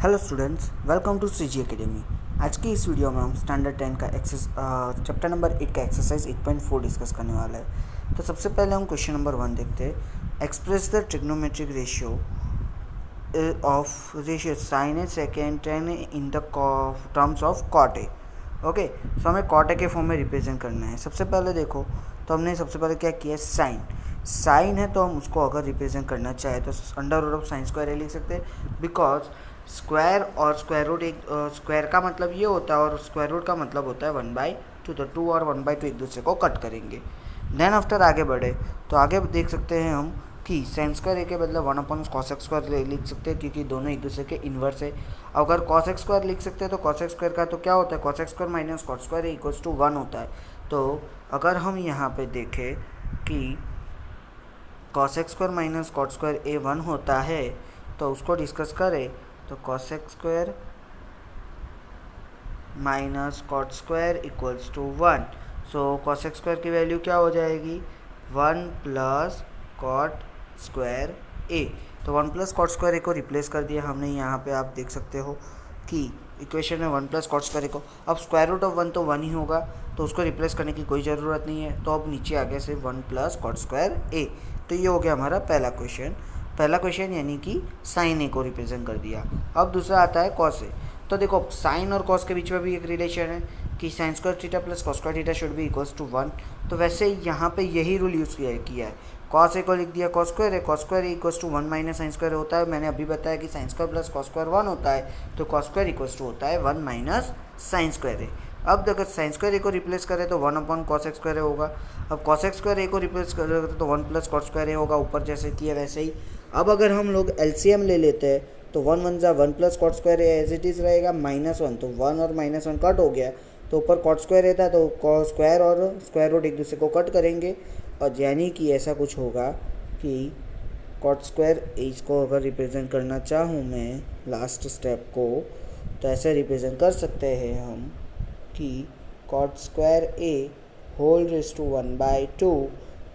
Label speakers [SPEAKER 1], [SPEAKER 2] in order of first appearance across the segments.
[SPEAKER 1] Hello students, welcome to CG academy. आज की इस वीडियो में हम स्टैंडर्ड 10 का चैप्टर नंबर 8 का एक्सरसाइज 8.4 डिस्कस करने वाला है। तो सबसे पहले हम क्वेश्चन नंबर 1 देखते हैं। Express the trigonometric ratio of ratio sine A second ten in the terms of cot A. Okay, so हमें कॉट ए के फॉर्म में रिप्रेजेंट करना है। सबसे पहले देखो, तो हमने सबसे पहले क्या किया, साइन है तो हम उसको अगर रिप्रेजेंट करना चाहे तो under root of sine square A लिख सकते हैं, बिकॉज स्क्वायर और स्क्वायर रूट एक स्क्वायर का मतलब ये होता है और स्क्वायर रूट का मतलब होता है 1/2। तो 2 और 1/2 एक दूसरे को कट करेंगे। देन आफ्टर आगे बढ़े तो आगे देख सकते हैं हम कि साइन स्क्वायर ए के बदले 1/cos स्क्वायर लिख सकते हैं, क्योंकि दोनों एक दूसरे के इन्वर्स है। अगर cos स्क्वायर लिख सकते हैं तो cos स्क्वायर का तो क्या होता है, cos square minus cot square equals to 1 होता है। तो अगर हम यहाँ पे देखें कि cos square minus cot square A 1 होता है तो उसको डिस्कस करें तो cos square minus cot square equals to 1। So cos square की वैल्यू क्या हो जाएगी, 1 प्लस cot स्क्वायर ए। तो 1 प्लस cot स्क्वायर ए को रिप्लेस कर दिया हमने यहाँ पे, आप देख सकते हो कि इक्वेशन में 1 प्लस cot स्क्वायर ए को, अब स्क्वायर रूट ऑफ 1 तो 1 ही होगा तो उसको रिप्लेस करने की कोई ज़रूरत नहीं है। तो अब नीचे आ गया सिर्फ 1 प्लस cot स्क्वायर ए। तो ये हो गया हमारा पहला क्वेश्चन यानी कि साइन ए को रिप्रेजेंट कर दिया। अब दूसरा आता है कॉस ए। तो देखो, साइन और कॉस के बीच में भी एक रिलेशन है कि sine square theta plus cos square theta should be equals to 1। तो वैसे यहाँ पे यही रूल यूज़ किया है। कॉस ए को लिख दिया कॉस स्क्वायर है, cos square equals to 1 minus sine square होता है। मैंने अभी बताया कि sine square plus cos square 1 होता है, तो कॉस स्क्वायर इक्वल्स टू होता है 1 माइनस साइन स्क्वायर है। अब अगर साइन स्क्वायर ए को रिप्लेस करें तो 1/cos स्क्वायर ए होगा। अब cos स्क्वायर ए को रिप्लेस करें तो 1 प्लस cot स्क्वायर ए होगा, ऊपर जैसे किया वैसे ही। अब अगर हम लोग एलसीएम ले लेते हैं तो 1 1 जा 1 plus cot square A as it is रहेगा -1। तो 1 और -1 कट हो गया, तो ऊपर cot स्क्वायर रहता है तो स्क्वायर और स्क्वायर रूट एक दूसरे को कट करेंगे, और यानी कि ऐसा कुछ होगा कि cot स्क्वायर इसको अगर रिप्रेजेंट करना चाहूँ मैं लास्ट स्टेप को, तो ऐसे रिप्रेजेंट कर सकते हैं हम कि cot square A whole raise to 1/2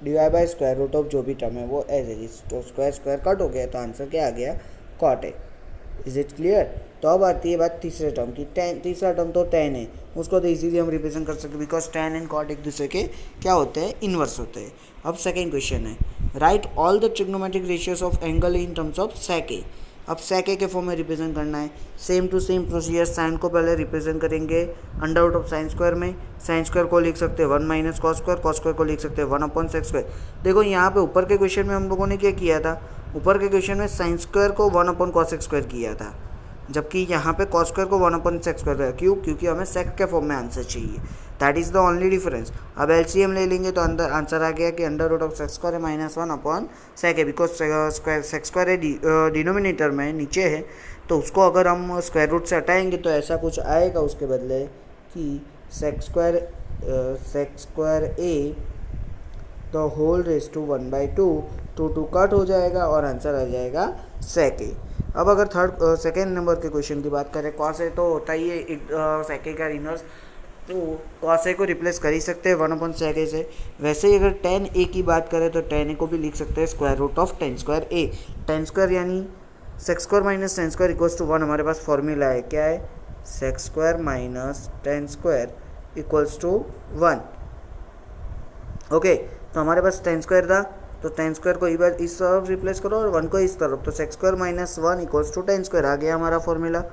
[SPEAKER 1] divide by square root of जो भी टर्म है वो एज इट इज। तो स्क्वायर स्क्वायर कट हो गया, तो आंसर क्या आ गया, cot A. Is it clear? तो अब आती है बात तीसरे टर्म की। तीसरा टर्म तो tan है, उसको तो इजीली हम रिप्रेजेंट कर सकते हैं, बिकॉज tan एंड कॉट एक दूसरे के क्या होते हैं, इन्वर्स होते हैं। अब सेकेंड क्वेश्चन है, right all the trigonometric ratios of angle in terms of sec a। अब sec a के फॉर्म में रिप्रेजेंट करना है। Same to same procedure, sine को पहले रिप्रेजेंट करेंगे under root of sine square में। साइन स्क्वायर को लिख सकते हैं 1 minus cos square, cos square को लिख सकते हैं 1/sec स्क्वायर। देखो यहाँ पे ऊपर के क्वेश्चन में हम लोगों ने क्या किया था, ऊपर के क्वेश्चन में साइन स्क्वायर को 1/cos स्क्वायर किया था, जबकि यहाँ पे cos स्क्वायर को 1/sec स्क्वायर। क्यों? क्योंकि हमें sec के फॉर्म में आंसर चाहिए। That is the only difference. अब एलसीएम ले लेंगे तो अंदर आंसर आ गया कि under root of sec square है -1/sec है, बिकॉज स्क्वायर सेक स्क्वायर है डिनोमिनेटर में नीचे है, तो उसको अगर हम स्क्वायर रूट से हटाएंगे तो ऐसा कुछ आएगा उसके बदले कि sec square A the whole raise to 1/2, 2 cut हो जाएगा और आंसर आ जाएगा sec ए। अब अगर सेकेंड नंबर के क्वेश्चन की बात करें, cos ए तो होता ही है sec ए का इनवर्स, तो cos ए को रिप्लेस कर ही सकते हैं 1/sec ए से। वैसे ही अगर tan ए की बात करें तो tan ए को भी लिख सकते हैं square root of tan square A. tan square यानी sec square minus tan square equals to 1। हमारे पास फॉर्मूला है, क्या है, sec square minus tan square equals to 1। Okay, तो हमारे पास tan स्क्वायर था, तो tan स्क्वायर को इस तरफ रिप्लेस करो और 1 को इस तरफ, तो sec square minus 1 equals to tan square आ गया हमारा फॉर्मूला।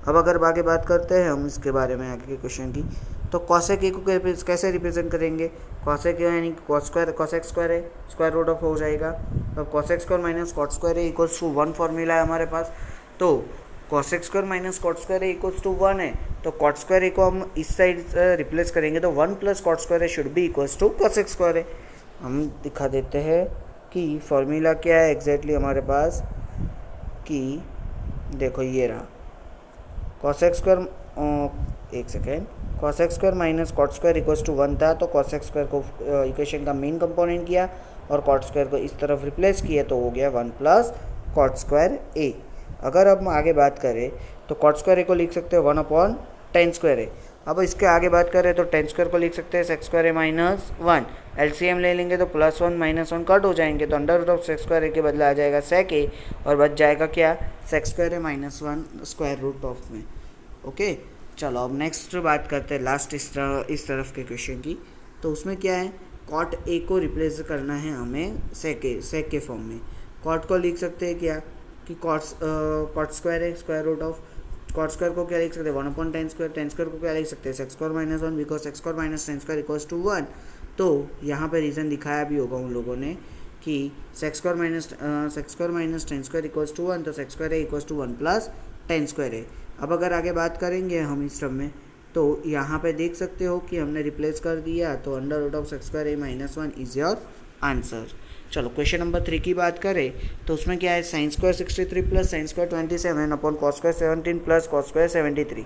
[SPEAKER 1] अब अगर आगे बात करते हैं हम इसके बारे में आगे के क्वेश्चन की, तो cosec ए को कैसे रिप्रेजेंट करेंगे। cosec ए यानी cosec स्क्वायर है, स्क्वायर रूट ऑफ हो जाएगा। अब cosec square minus cot square A equals to 1 formula है हमारे पास। तो cosec square minus cot square A equals to 1 है, तो cot स्क्वायर ए को हम इस साइड रिप्लेस करेंगे तो 1 plus cot square A should be equals to cosec square है। हम दिखा देते हैं कि फॉर्मूला क्या है एग्जैक्टली हमारे पास, कि देखो ये रहा cosec स्क्वायर, एक second, cosec square minus cot square equals to 1 था, तो cosec स्क्वायर को इक्वेशन का मेन कंपोनेंट किया और cot स्क्वायर को इस तरफ रिप्लेस किया, तो हो गया 1 प्लस cot स्क्वायर ए। अगर अब हम आगे बात करें तो cot स्क्वायर ए को लिख सकते हैं 1/tan स्क्वायर ए। अब इसके आगे बात करें तो टेन स्क्वायर को लिख सकते हैं sec square A minus one, LCM ले लेंगे तो plus one minus one cut हो जाएंगे, तो under root of sec square A के बदले आ जाएगा सेक ए और बच जाएगा क्या, sec square A minus one square root of में। ओके, चलो अब नेक्स्ट बात करते हैं लास्ट इस तरफ के क्वेश्चन की। तो उसमें क्या है, कॉट ए को रिप्लेस करना है हमें सेक के फॉर्म में। कॉट को लिख सकते हैं क्या कि कॉट स्क्वायर है square root of, cot square को क्या लिख सकते हैं 1 टेन स्क्वायर को क्या लिख सकते हैं sec square minus one, because sec square minus tan square equals to one. तो यहाँ पे रीज़न दिखाया भी होगा उन लोगों ने कि sec square minus tan square equals to one, तो सेक्स स्क्वायर है equals to one plus tan square है। अब अगर आगे बात करेंगे हम इस टर्म में, तो यहाँ पे देख सकते हो कि हमने रिप्लेस कर दिया, तो under root of sec square A minus one is your answer. चलो क्वेश्चन नंबर 3 की बात करें तो उसमें क्या है, sine square 63 plus sine square 27 upon cos square 17 plus cos square 73।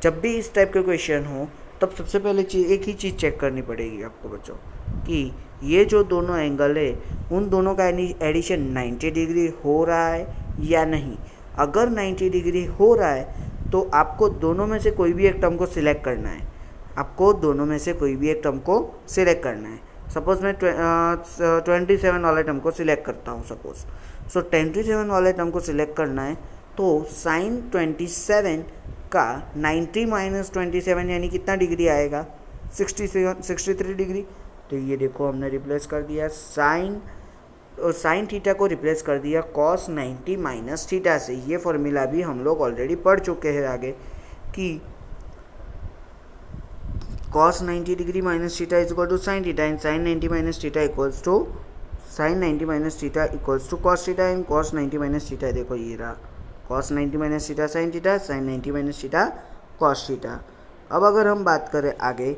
[SPEAKER 1] जब भी इस टाइप के क्वेश्चन हो तब सबसे पहले एक ही चीज़ चेक करनी पड़ेगी आपको बच्चों कि ये जो दोनों एंगल है उन दोनों का एडिशन 90 डिग्री हो रहा है या नहीं। अगर 90 डिग्री हो रहा है तो आपको दोनों में से कोई भी एक टर्म को सिलेक्ट करना है, सपोज मैं 27 वाले टर्म को सिलेक्ट करता हूँ सपोज। सो 27 वाले टर्म को सिलेक्ट करना है तो साइन 27 का 90 माइनस 27 यानी कितना डिग्री आएगा, 63 डिग्री। तो ये देखो हमने रिप्लेस कर दिया साइन थीटा को रिप्लेस कर दिया कॉस 90 माइनस थीटा से। ये फॉर्मूला भी हम लोग ऑलरेडी पढ़ चुके हैं आगे कि cos 90 degree minus theta is equal to sine theta and sine 90 minus theta equals to sine 90 minus theta equals to cos theta and cos 90 minus theta. देखो ये रहा cos 90 minus theta sine theta, sine 90 minus theta cos theta. अब अगर हम बात करें आगे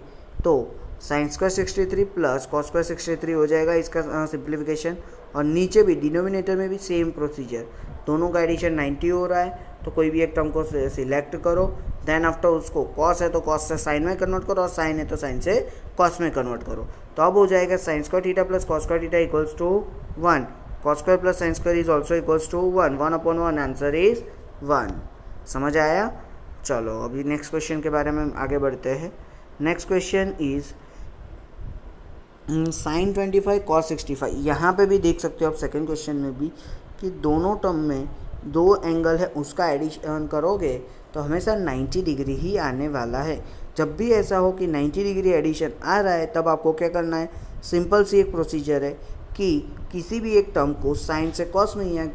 [SPEAKER 1] तो sine square 63 plus cos square 63 हो जाएगा इसका सिंप्लीफिकेशन, और नीचे भी डिनोमिनेटर में भी सेम प्रोसीजर, दोनों का एडिशन 90 हो रहा है तो कोई भी एक टर्म को सिलेक्ट करो, देन आफ्टर उसको कॉस है तो कॉस से साइन में कन्वर्ट करो और साइन है तो साइन से कॉस में कन्वर्ट करो। तो अब हो जाएगा sine square theta plus cos square theta equals to 1, cos square plus sine square is also equals to 1 upon 1, answer is 1। समझ आया। चलो अभी नेक्स्ट क्वेश्चन के बारे में आगे बढ़ते हैं। Next question is sine 25 cos 65। यहाँ पे भी देख सकते हो आप सेकेंड क्वेश्चन में भी कि दोनों टर्म में दो एंगल है उसका एडिशन करोगे तो हमेशा 90 डिग्री ही आने वाला है। जब भी ऐसा हो कि 90 डिग्री एडिशन आ रहा है तब आपको क्या करना है, सिंपल सी एक प्रोसीजर है कि किसी भी एक टर्म को साइन से कॉस में या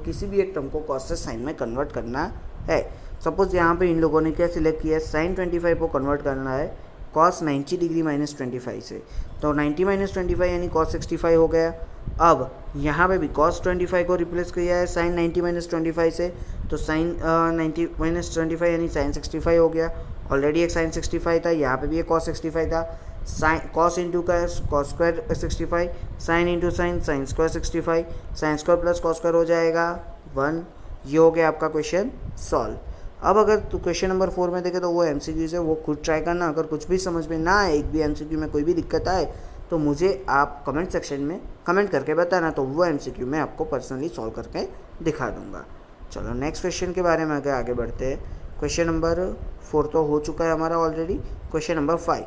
[SPEAKER 1] किसी भी एक टर्म को कॉस से साइन में कन्वर्ट करना है। सपोज यहाँ पे इन लोगों ने क्या सिलेक्ट किया है, साइन 25 को कन्वर्ट करना है कॉस 90 डिग्री माइनस 25 से, तो 90 माइनस 25 यानी कॉस 65 हो गया। अब यहाँ पे भी cos 25 को रिप्लेस किया है साइन 90 माइनस 25 से, तो साइन 90 माइनस 25 यानी साइन 65 हो गया। ऑलरेडी एक साइन 65 था, यहाँ पे भी एक cos 65 था, साइन कॉस इंटू का cos square 65, sine into sine sine square 65, sign square plus cos square हो जाएगा 1। ये हो गया आपका क्वेश्चन सॉल्व। अब अगर तो क्वेश्चन नंबर 4 में देखें तो वो MCQ है, वो खुद ट्राई करना। अगर कुछ भी समझ में ना आए, एक भी MCQ में कोई भी दिक्कत आए तो मुझे आप कमेंट सेक्शन में कमेंट करके बताना, तो वो MCQ मैं आपको पर्सनली सॉल्व करके दिखा दूंगा। चलो नेक्स्ट क्वेश्चन के बारे में आगे बढ़ते हैं। क्वेश्चन नंबर 4 तो हो चुका है हमारा ऑलरेडी। क्वेश्चन नंबर 5,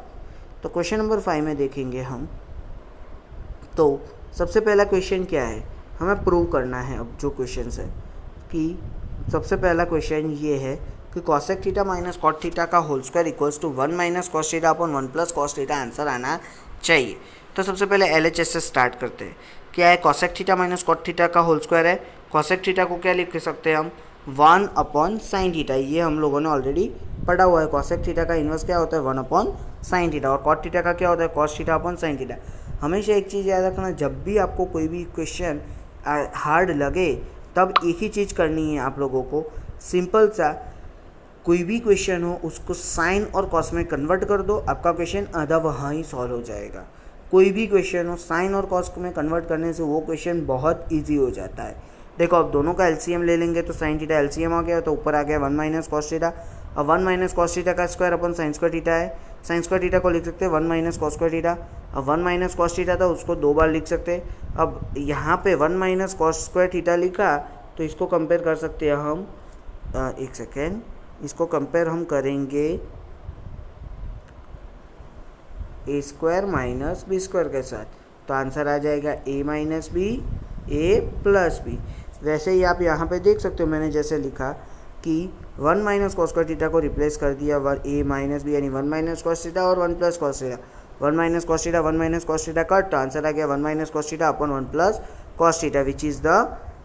[SPEAKER 1] तो क्वेश्चन नंबर 5 में देखेंगे हम तो सबसे पहला क्वेश्चन क्या है, हमें प्रूव करना है। अब जो क्वेश्चन है कि सबसे पहला क्वेश्चन ये है कि cosec theta minus cot theta का whole square equals to 1 minus cos theta upon 1 plus cos theta answer आना चाहिए। तो सबसे पहले LHS से स्टार्ट करते हैं। क्या है, cosec theta minus cot theta का होल स्क्वायर है। कॉसेक थीटा को क्या लिख सकते हैं हम, 1 अपॉन साइन थीटा, ये हम लोगों ने ऑलरेडी पढ़ा हुआ है। कॉसेक थीटा का इन्वर्स क्या होता है, 1 अपॉन साइन थीटा, और कॉट थीटा का क्या होता है, cos theta upon sine theta. हमेशा एक चीज़ याद रखना, जब भी आपको कोई भी क्वेश्चन हार्ड लगे तब एक ही चीज़ करनी है आप लोगों को, सिंपल सा कोई भी क्वेश्चन हो उसको साइन और कॉस में कन्वर्ट कर दो, आपका क्वेश्चन आधा वहाँ ही सॉल्व हो जाएगा। कोई भी क्वेश्चन हो साइन और कॉस में कन्वर्ट करने से वो क्वेश्चन बहुत इजी हो जाता है। देखो अब दोनों का LCM ले लेंगे तो साइन थीटा LCM आ गया, तो ऊपर आ गया 1 माइनस कॉस थीटा। अब 1 माइनस कॉस थीटा का square upon sign square theta है, साइन स्क्वायर थीटा को लिख सकते हैं 1 माइनस कॉस स्क्वायर थीटा। अब 1 माइनस कॉस थीटा था उसको 2 बार लिख सकते हैं। अब यहाँ पे 1 माइनस कॉस स्क्वायर थीटा लिखा तो इसको कंपेयर कर सकते हैं हम, एक सेकेंड, इसको कंपेयर हम करेंगे ए स्क्वायर माइनस बी स्क्वायर के साथ, तो आंसर आ जाएगा ए माइनस बी, ए प्लस बी। वैसे ही आप यहाँ पे देख सकते हो मैंने जैसे लिखा कि 1 माइनस कॉस स्क्वायर थीटा को रिप्लेस कर दिया ए माइनस बी यानी 1 माइनस कॉस थीटा और 1 plus cos theta, 1 minus cos theta 1 minus cos theta cut, तो आंसर आ गया 1 minus cos theta upon 1 plus cos theta which is the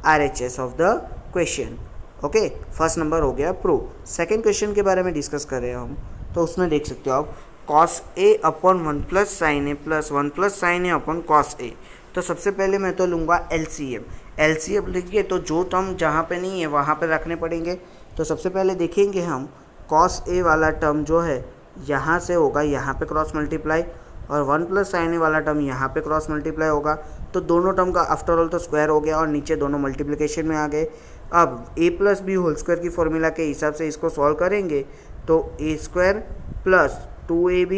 [SPEAKER 1] RHS of the question. Okay, first number हो गया prove. Second question के बारे में discuss कर रहे हैं हम, तो उसमें देख सकते हो आप cos A upon 1 plus sine A plus 1 plus sine A upon cos A. तो सबसे पहले मैं तो लूँगा एलसीएम लिखिए, तो जो टर्म जहाँ पे नहीं है वहाँ पे रखने पड़ेंगे। तो सबसे पहले देखेंगे हम कॉस ए वाला टर्म जो है यहाँ से होगा यहाँ पे क्रॉस मल्टीप्लाई, और 1 प्लस साइन ए वाला टर्म यहाँ पे क्रॉस मल्टीप्लाई होगा, तो दोनों टर्म का आफ्टर ऑल तो स्क्वायर हो गया और नीचे दोनों मल्टीप्लिकेशन में आ गए। अब A plus B whole square की फॉर्मूला के हिसाब से इसको सॉल्व करेंगे तो A square plus 2ab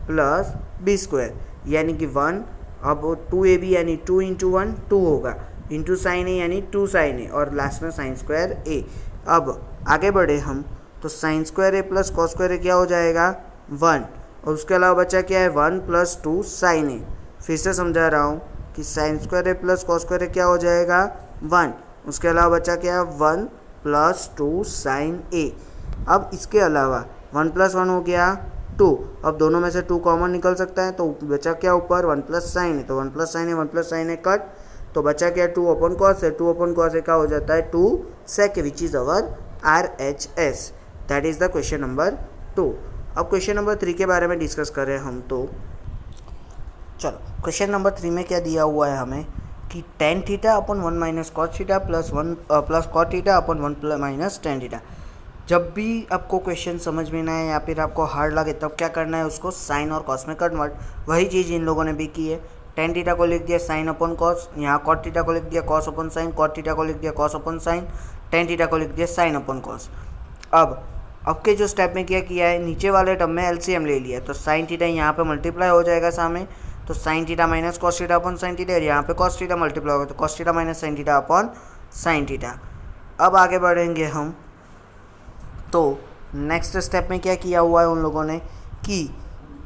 [SPEAKER 1] plus B square यानी कि 1, अब 2ab यानी 2 इंटू 1 2 होगा, इंटू साइन ए यानी 2 साइन ए और लास्ट में साइन स्क्वायर ए। अब आगे बढ़े हम, तो साइन स्क्वायर ए प्लस कॉस स्क्वायर ए क्या हो जाएगा 1, और उसके अलावा बचा क्या है 1 प्लस 2 साइन ए। फिर से समझा रहा हूँ कि साइन स्क्वायर ए प्लस कॉस स्क्वायर ए क्या हो जाएगा 1, उसके अलावा बचा क्या है 1 प्लस 2 साइन ए। अब इसके अलावा 1 प्लस 1 हो गया 2, अब दोनों में से 2 कॉमन निकल सकता है, तो बचा क्या ऊपर 1 प्लस साइन ए, तो 1 प्लस साइन ए 1 प्लस साइन ए कट, तो बचा क्या 2 अपॉन कॉस है, 2 अपॉन कॉस है क्या हो जाता है 2 sec which is our RHS। That is the question number 2। अब क्वेश्चन नंबर 3 के बारे में डिस्कस करें हम, तो चलो क्वेश्चन नंबर 3 में क्या दिया हुआ है हमें कि tan theta upon 1 minus cos theta plus cot theta upon 1 minus tan theta. जब भी आपको क्वेश्चन समझ में ना आए या फिर आपको हार्ड लगे तब क्या करना है, उसको साइन और कॉस में कन्वर्ट। वही चीज़ इन लोगों ने भी की है, tan थीटा को लिख दिया साइन अपॉन कॉस, यहाँ कॉट थीटा को लिख दिया cos upon sine, cot theta को लिख दिया cos upon sine, tan theta को लिख दिया साइन अपॉन कॉस। अब के जो स्टेप में क्या किया है, नीचे वाले टर्म में एलसीएम ले लिया, तो साइन थीटा यहाँ पे मल्टीप्लाई हो जाएगा सामने, तो sine theta minus cos theta upon sine theta, और यहाँ पे कॉस थीटा मल्टीप्लाई होगा तो cos theta minus sign theta upon sine theta. अब आगे बढ़ेंगे हम, तो नेक्स्ट स्टेप में क्या किया हुआ है उन लोगों ने कि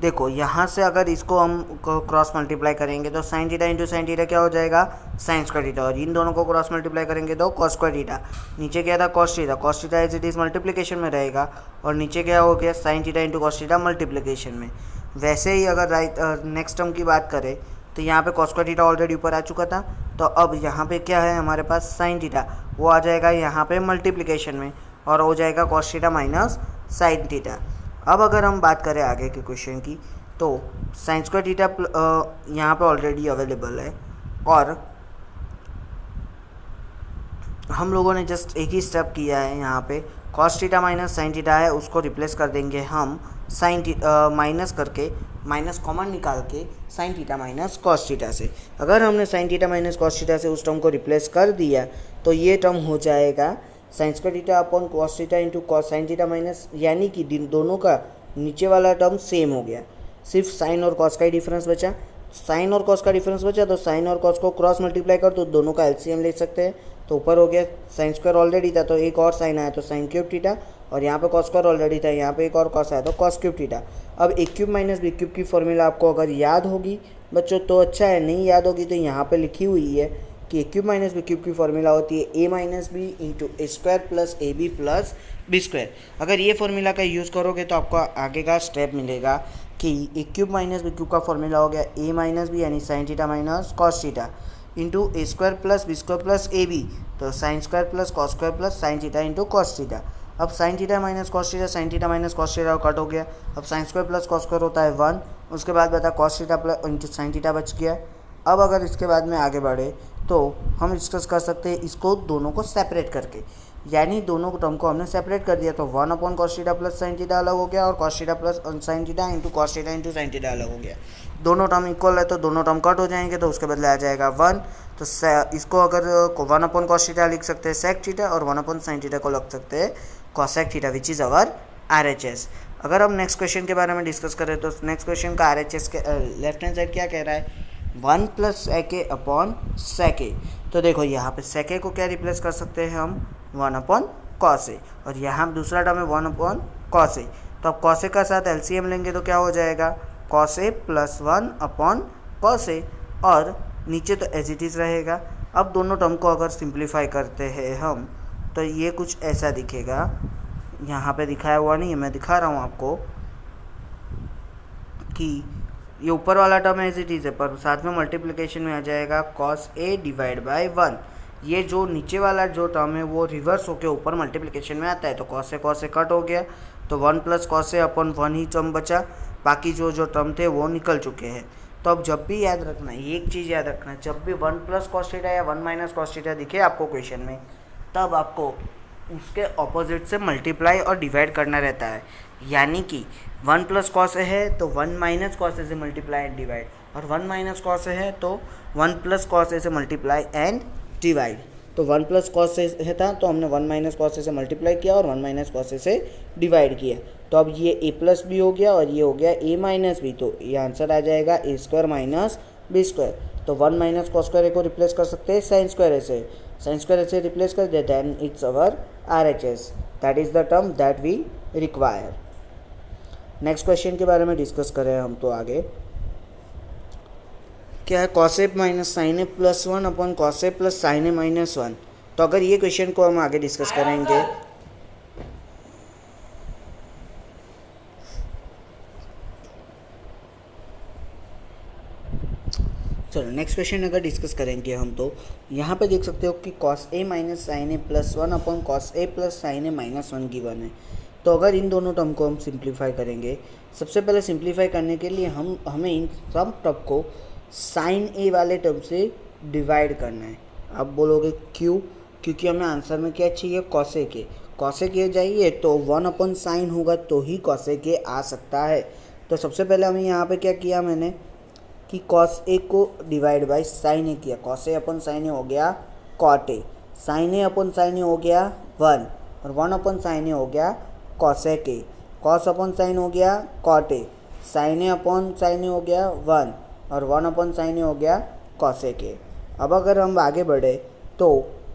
[SPEAKER 1] देखो यहाँ से अगर इसको हम क्रॉस मल्टीप्लाई करेंगे तो sine theta into sine theta क्या हो जाएगा साइन स्क्वायर थीटा, और इन दोनों को क्रॉस मल्टीप्लाई करेंगे तो कॉस स्क्वायर थीटा। नीचे क्या था cos theta as it is multiplication में रहेगा, और नीचे क्या हो गया sine theta into cos theta multiplication में। वैसे ही अगर नेक्स्ट टर्म की बात करें तो यहाँ पे कॉस स्क्वायर थीटा ऑलरेडी ऊपर आ चुका था, तो अब यहाँ पे क्या है हमारे पास साइन थीटा, वो आ जाएगा यहाँ पे मल्टीप्लिकेशन में और हो जाएगा cos theta minus sine theta. अब अगर हम बात करें आगे के क्वेश्चन की, तो साइन स्क्वायर थीटा यहाँ पे ऑलरेडी अवेलेबल है, और हम लोगों ने जस्ट एक ही स्टेप किया है, यहाँ पे cos theta minus sine theta है उसको रिप्लेस कर देंगे हम साइन माइनस करके, माइनस कॉमन निकाल के sign theta minus cos theta से। अगर हमने sign theta minus cos theta से उस टर्म को रिप्लेस कर दिया तो ये टर्म हो जाएगा sine square theta upon cos theta into cos sine theta minus, यानी कि दोनों का नीचे वाला टर्म सेम हो गया, सिर्फ साइन और कॉस का ही डिफरेंस बचा। साइन और कॉस का डिफरेंस बचा तो साइन और कॉस को क्रॉस मल्टीप्लाई कर तो दोनों का एलसीएम ले सकते हैं, तो ऊपर हो गया साइन स्क्वायर ऑलरेडी था तो एक और साइन आया तो साइन क्यूब थीटा, और यहाँ पे कॉस स्क्वायर ऑलरेडी था यहाँ पे एक और कॉस आया तो कॉस क्यूब थीटा। अब ए क्यूब माइनस बी क्यूब की फॉर्मूला आपको अगर याद होगी बच्चों तो अच्छा है, नहीं याद होगी तो यहाँ पे लिखी हुई है कि A cube minus B cube की फॉर्मूला होती है A minus B into A square plus A B plus B square. अगर ये फॉर्मूला का यूज़ करोगे तो आपको आगे का स्टेप मिलेगा कि A cube minus B cube का फॉर्मूला हो गया ए माइनस बी यानी sine theta minus cos theta into A square plus B square plus A B, तो sine square plus cos square plus sine theta into cos theta. अब sine theta minus cos theta sine theta minus cos theta cut हो गया, अब sine square plus cos square होता है 1, उसके बाद बता cos theta plus into sine theta बच गया। अब अगर इसके बाद में आगे बढ़े तो हम डिस्कस कर सकते हैं इसको दोनों को सेपरेट करके, यानी दोनों टर्म को हमने सेपरेट कर दिया तो 1 अपॉन cos theta plus sine theta अलग हो गया और cos theta plus sine theta into cos theta into sine theta अलग हो गया। दोनों टर्म इक्वल है तो दोनों टर्म कट हो जाएंगे तो उसके बदले आ जाएगा 1, तो इसको अगर 1 अपॉन कॉस थीटा लिख सकते हैं सेक थीटा और 1 अपॉन साइन थीटा को लिख सकते हैं cosec theta which is our RHS। अगर हम नेक्स्ट क्वेश्चन के बारे में डिस्कस करें तो नेक्स्ट क्वेश्चन का RHS के लेफ्ट हैंड साइड क्या कह रहा है 1 प्लस सेक ए अपॉन सेक ए। तो देखो यहाँ पे सेक ए को क्या रिप्लेस कर सकते हैं हम 1 अपॉन कॉस ए, और यहाँ दूसरा टर्म है 1 अपॉन कॉस ए, तो अब कॉस ए का साथ एलसीएम लेंगे तो क्या हो जाएगा कॉस ए प्लस 1 अपॉन कॉस ए, और नीचे तो एज इट इज़ रहेगा। अब दोनों टर्म को अगर सिंप्लीफाई करते हैं हम तो ये कुछ ऐसा दिखेगा, यहाँ पे दिखाया हुआ नहीं है, मैं दिखा रहा हूँ आपको कि ये ऊपर वाला टर्म एज इट इज़ है, पर साथ में मल्टीप्लिकेशन में आ जाएगा कॉस ए डिवाइड बाय 1। ये जो नीचे वाला जो टर्म है वो रिवर्स होके ऊपर मल्टीप्लिकेशन में आता है, तो कॉस ए कट हो गया, तो 1 plus cos A upon 1 he term बचा, बाकी जो टर्म थे वो निकल चुके हैं। तो अब जब भी याद रखना, एक चीज़ याद रखना, जब भी 1 प्लस कॉस थीटा या 1 माइनस कॉस थीटा दिखे आपको क्वेश्चन में, तब आपको उसके ऑपोजिट से मल्टीप्लाई और डिवाइड करना रहता है। यानी कि 1 प्लस कॉस ए है तो 1 माइनस कॉस ए से मल्टीप्लाई एंड डिवाइड, और 1 माइनस कॉस ए है तो 1 प्लस कॉस ए से मल्टीप्लाई एंड डिवाइड। तो 1 प्लस कॉस ए था तो हमने 1 माइनस कॉस ए से मल्टीप्लाई किया और 1 माइनस कॉस ए से डिवाइड किया, तो अब ये ए प्लस बी हो गया और ये हो गया ए माइनस बी, तो ये आंसर आ जाएगा ए स्क्वायर माइनस बी स्क्वायर। तो 1 माइनस कॉस स्क्वायर ए को रिप्लेस कर सकते हैं साइन स्क्वायर ए से, साइन स्क्वायर ए से रिप्लेस कर देते हैं, it's our RHS, that is the term that we require. Next question के बारे में डिस्कस करें हम, तो आगे क्या है, cos A minus sine A plus 1 अपॉन cos A plus sine A minus 1। तो अगर ये क्वेश्चन को हम आगे डिस्कस करेंगे, चलो नेक्स्ट क्वेश्चन अगर डिस्कस करेंगे हम, तो यहाँ पे देख सकते हो कि cos A minus sine A plus 1 अपॉन cos A plus sine A minus 1 given है। तो अगर इन दोनों टर्म को हम सिंप्लीफाई करेंगे, सबसे पहले सिंप्लीफाई करने के लिए हमें इन सब टर्म को साइन ए वाले टर्म से डिवाइड करना है। आप बोलोगे क्यों? क्योंकि हमें आंसर में क्या चाहिए, कॉस ए के, कॉस ए के जाइए तो 1 अपॉन साइन होगा तो ही कॉस ए के आ सकता है। तो सबसे पहले हमें यहाँ पे क्या किया मैंने कि कॉस ए को डिवाइड बाय साइन ए किया, cos A upon sine A हो गया cot A, sine A upon sine A हो गया 1, और 1 अपॉन साइन ए हो गया कॉस ए के, कॉस अपॉन साइन हो गया cot A, sine A upon sine A हो गया 1, और 1 अपॉन साइन ए हो गया कॉस ए के। अब अगर हम आगे बढ़े तो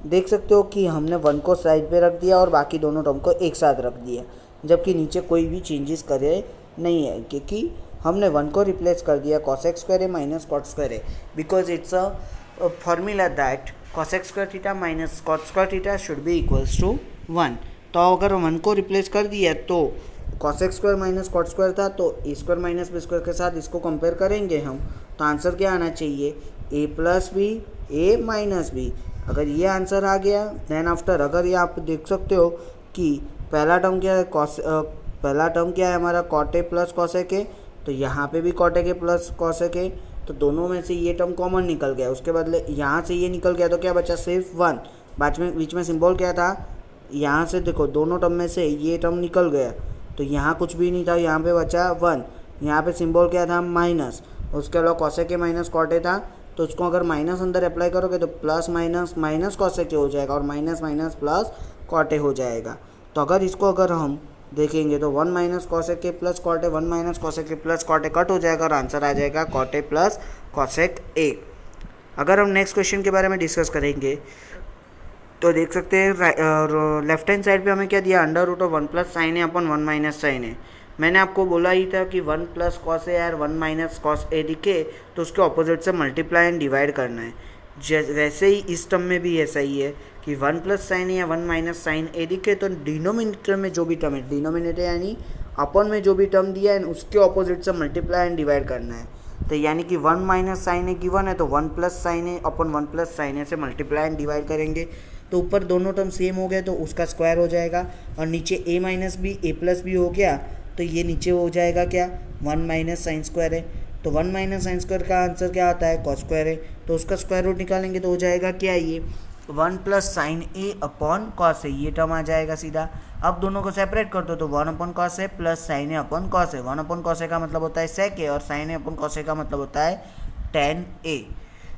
[SPEAKER 1] देख सकते हो कि हमने 1 को साइड पे रख दिया और बाकी दोनों टर्म को एक साथ रख दिया, जबकि नीचे कोई भी चेंजेस करे नहीं है, क्योंकि हमने 1 को रिप्लेस कर दिया cosec square A minus cot square A, because it's a formula that cosec square theta minus cot square theta should be equals to 1। तो अगर 1 को रिप्लेस कर दिया तो cosec square minus cot square था, तो A square minus B square के साथ इसको कंपेयर करेंगे हम, तो आंसर क्या आना चाहिए, ए प्लस बी ए माइनस बी। अगर ये आंसर आ गया देन आफ्टर, अगर ये आप देख सकते हो कि पहला टर्म क्या है, पहला टर्म क्या है हमारा cot A plus cos A के, तो यहाँ पे भी कॉट ए के प्लस कॉस ए के, तो दोनों में से ये टर्म कॉमन निकल गया, उसके बदले यहाँ से ये निकल गया, तो क्या बचा सिर्फ 1, बीच में सिंबल क्या था, यहाँ से देखो दोनों टर्म में से ये टर्म निकल गया, तो यहाँ कुछ भी नहीं था, यहाँ पे बचा 1, यहाँ पे सिंबल क्या था माइनस, उसके अलावा कॉस ए के माइनस कॉट ए था, तो उसको अगर माइनस अंदर अप्लाई करोगे तो plus minus minus cos A के हो जाएगा और minus minus plus cot A हो जाएगा। तो अगर इसको अगर हम देखेंगे तो 1 माइनस कॉस ए के plus cot A, 1 minus cos A के प्लस कॉट ए कट हो जाएगा और आंसर आ जाएगा cot A plus cosec A. अगर हम नेक्स्ट क्वेश्चन के बारे में डिस्कस करेंगे तो देख सकते हैं लेफ्ट हैंड साइड पे हमें क्या दिया, under root of 1 plus sine A upon 1 minus sine A. मैंने आपको बोला ही था कि 1 प्लस कॉस ए और 1 माइनस कॉस ए दिखे तो उसके ऑपोजिट से मल्टीप्लाई एंड डिवाइड करना है। वैसे ही इस टर्म में भी ऐसा ही है कि 1 प्लस साइन ए या 1 माइनस साइन ए दिखे तो डिनोमिनेटर में जो भी टर्म है, डिनोमिनेटर यानी अपन में जो भी टर्म दिया है उसके ऑपोजिट से मल्टीप्लाई एंड डिवाइड करना है। तो यानी कि 1 माइनस साइन ए गिवन है तो 1 प्लस साइन ए अपन 1 प्लस साइन ए से मल्टीप्लाई एंड डिवाइड करेंगे, तो ऊपर दोनों टर्म सेम हो गए तो उसका स्क्वायर हो जाएगा, और नीचे ए माइनस बी ए प्लस बी हो गया तो ये नीचे हो जाएगा क्या 1 माइनस साइन स्क्वायर है, तो 1 माइनस साइन स्क्वायर का आंसर क्या आता है कॉस स्क्वायर है, तो उसका स्क्वायर रूट निकालेंगे तो हो जाएगा क्या ये 1 plus sine A upon cos ए, ये टर्म आ जाएगा सीधा। अब दोनों को सेपरेट कर दो तो 1 अपॉन cos A plus sine A upon cos ए, 1 अपॉन कॉस ए का मतलब होता है सेक ए और साइन ए अपॉन कॉस ए का मतलब होता है टेन ए।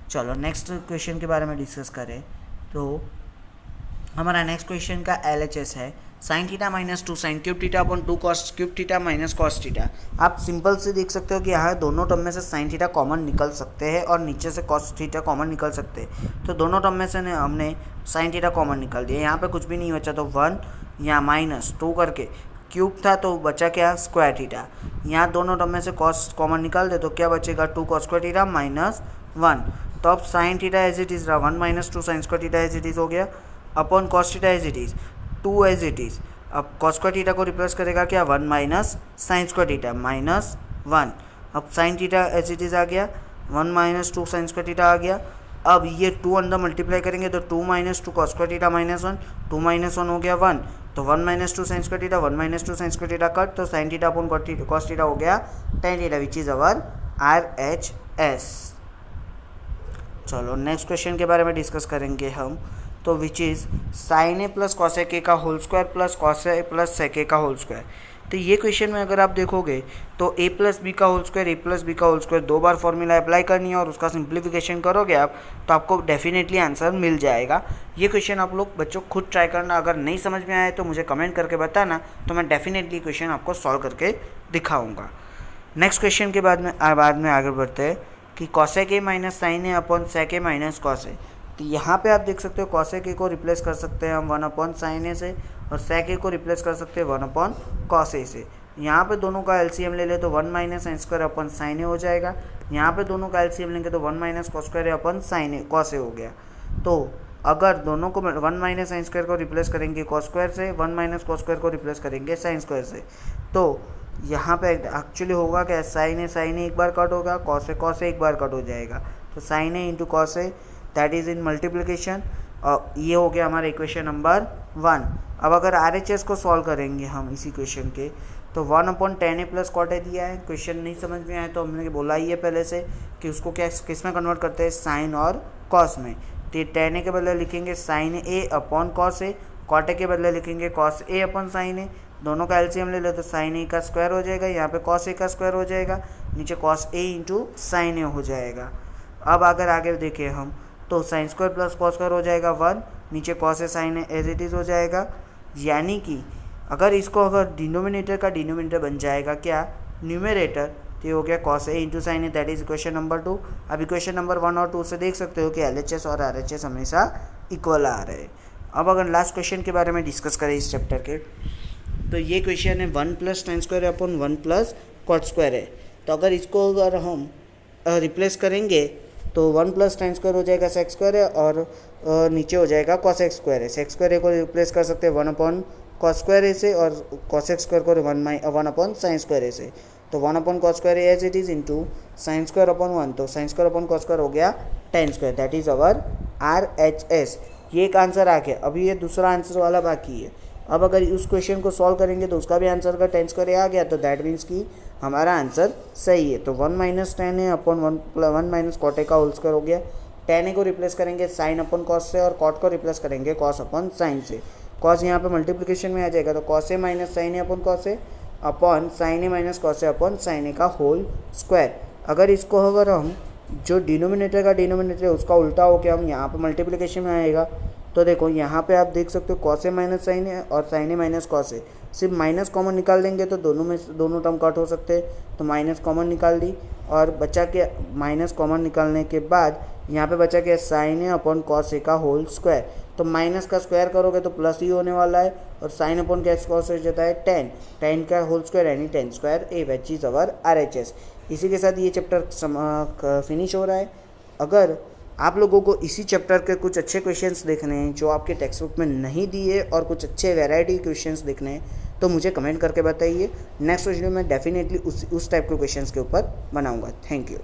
[SPEAKER 1] चलो नेक्स्ट क्वेश्चन के बारे में डिस्कस करें तो हमारा नेक्स्ट क्वेश्चन का LHS है sign theta minus 2 sine cube theta upon 2 cos cube theta minus cos theta. आप सिंपल से देख सकते हो कि यहाँ दोनों टर्म में से साइन थीटा कॉमन निकल सकते हैं और नीचे से कॉस थीटा कॉमन निकल सकते हैं, तो दोनों टर्म में से हमने साइन थीटा कॉमन निकाल दिया, यहाँ पे कुछ भी नहीं बचा तो 1 या माइनस 2 करके क्यूब था तो बचा क्या, स्क्वायर थीटा। यहाँ दोनों टर्म में से कॉस कॉमन निकाल दे तो क्या बचेगा, 2 कॉस स्क्वायर थीटा माइनस 1। तो अब sine theta as it is रहा 1 minus 2 sine square theta as it is हो गया, upon cos theta as it is 2 as it is. अब कॉस स्क्वायर थीटा को रिप्लेस करेगा क्या, 1 minus sine square theta minus 1। अब sine theta as it is आ गया, 1 माइनस 2 साइन स्क्वायर थीटा आ गया। अब ये 2 अंदर मल्टीप्लाई करेंगे तो 2 minus 2 cos square theta minus 1, 2 minus 1 हो गया 1। तो 1 minus 2 sine square theta, 1 minus 2 sine square theta cut, तो sine theta upon cos theta हो गया tan theta which is our RHS। चलो नेक्स्ट क्वेश्चन के बारे में डिस्कस करेंगे हम, तो which is sine A plus cos A के का whole square plus cos A plus sec A का होल स्क्वायर। तो ये क्वेश्चन में अगर आप देखोगे तो a प्लस बी का whole square, a plus B का होल स्क्वायर 2 बार फॉर्मूला अप्लाई करनी है और उसका सिंप्लीफिकेशन करोगे आप तो आपको डेफिनेटली आंसर मिल जाएगा। ये क्वेश्चन आप लोग बच्चों खुद ट्राई करना, अगर नहीं समझ में आए तो मुझे कमेंट करके बताना, तो मैं डेफिनेटली क्वेश्चन आपको सॉल्व करके दिखाऊँगा। नेक्स्ट क्वेश्चन के बाद में आगे बढ़ते हैं कि cosec A minus sine A upon sec A minus cos A. तो यहाँ पे आप देख सकते हो कॉसेक ए को रिप्लेस कर सकते हैं हम 1 अपॉन साइन ए से, और सेक ए को रिप्लेस कर सकते हैं 1 अपॉन कॉस ए से। यहाँ पे दोनों का एलसीएम ले ले तो 1 minus sine square upon sine A हो जाएगा। यहाँ पे दोनों का एलसीएम लेंगे तो 1 minus cos square upon sine A cos A हो गया। तो अगर दोनों को 1 माइनस साइन स्क्वायर को रिप्लेस करेंगे कॉस स्क्वायर से, 1 माइनस कॉस स्क्वायर को रिप्लेस करेंगे साइन स्क्वायर से, तो यहाँ पे एक्चुअली होगा क्या, साइन ए एक बार कट होगा, कॉस ए एक बार कट हो जाएगा। तो sine A into cos A that is in multiplication, और ये हो गया हमारा इक्वेशन नंबर 1। अब अगर RHS को सॉल्व करेंगे हम इसी क्वेश्चन के, तो 1 upon tan A plus cot A दिया है। क्वेश्चन नहीं समझ में आया तो हमने बोला ही है पहले से कि उसको क्या किस में कन्वर्ट करते हैं, साइन और कॉस में। तो tan ए के बदले लिखेंगे sine A upon cos A, cot A के बदले लिखेंगे cos A upon sine A. दोनों का एलसीएम ले लो तो साइन ए का स्क्वायर हो जाएगा, यहाँ पे कॉस ए का स्क्वायर हो जाएगा, नीचे cos A into sine A हो जाएगा। अब अगर आगे देखें हम तो sine square plus cos square हो जाएगा 1, नीचे cos A sine A as it is हो जाएगा। यानी कि अगर इसको अगर डिनोमिनेटर का डिनोमिनेटर बन जाएगा क्या, न्यूमरेटर, तो ये हो गया cos A into sine A, that is equation number 2। अब इक्वेशन नंबर 1 और 2 से देख सकते हो कि LHS और RHS हमेशा इक्वल आ रहे हैं। अब अगर लास्ट क्वेश्चन के बारे में डिस्कस करें इस चैप्टर के, तो ये क्वेश्चन है 1 plus tan square upon 1 plus cot square है। तो अगर इसको अगर हम रिप्लेस करेंगे तो 1 प्लस tan स्क्वायर हो जाएगा सेक स्क्वायर है, और नीचे हो जाएगा कॉसेक स्क्वायर है। सेक स्क्वायर को रिप्लेस कर सकते हैं 1 अपॉन कॉस स्क्वायर ए से, और कॉसेक स्क्वायर को 1 अपॉन साइन स्क्वायर ए से। तो 1 अपॉन cos square A as it is into sine square upon 1, तो sine square upon cos square हो गया tan square, that is our RHS। ये एक आंसर आ गया। अभी ये दूसरा आंसर वाला बाकी है। अब अगर उस क्वेश्चन को सॉल्व करेंगे तो उसका भी आंसर का tan स्क्वायर आ गया, तो दैट मीन्स कि हमारा आंसर सही है। तो 1 minus tan A upon 1 minus cot A का होल स्क्वायर हो गया। tan ए को रिप्लेस करेंगे साइन अपॉन कॉस से, और कॉट को रिप्लेस करेंगे कॉस अपॉन साइन से। कॉस यहाँ पे मल्टीप्लिकेशन में आ जाएगा, तो cos A minus sine A upon cos A upon sine A minus cos A upon sine ए का होल स्क्वायर। अगर इसको अगर हम जो डिनोमिनेटर का डिनोमिनेटर है उसका उल्टा हो के हम यहाँ पे मल्टीप्लिकेशन में आएगा, तो देखो यहाँ पे आप देख सकते हो कॉस ए माइनस साइन ए और साइन ए माइनस कॉस ए, सिर्फ माइनस कॉमन निकाल देंगे तो दोनों टर्म कट हो सकते हैं। तो माइनस कॉमन निकाल दी, और बचा के माइनस कॉमन निकालने के बाद यहाँ पे बचा के साइन ए अपॉन कॉस ए का होल स्क्वायर। तो माइनस का स्क्वायर करोगे तो प्लस ही होने वाला है, और साइन अपॉन क्या कॉस हो जाता है tan का होल स्क्वायर यानी tan square A, which is our RHS। इसी के साथ ये चैप्टर फिनिश हो रहा है। अगर आप लोगों को इसी चैप्टर के कुछ अच्छे क्वेश्चंस देखने हैं जो आपके टेक्स्ट बुक में नहीं दिए, और कुछ अच्छे वैरायटी क्वेश्चंस देखने हैं, तो मुझे कमेंट करके बताइए। नेक्स्ट वीडियो में डेफिनेटली उस टाइप के क्वेश्चंस के ऊपर बनाऊंगा। Thank you.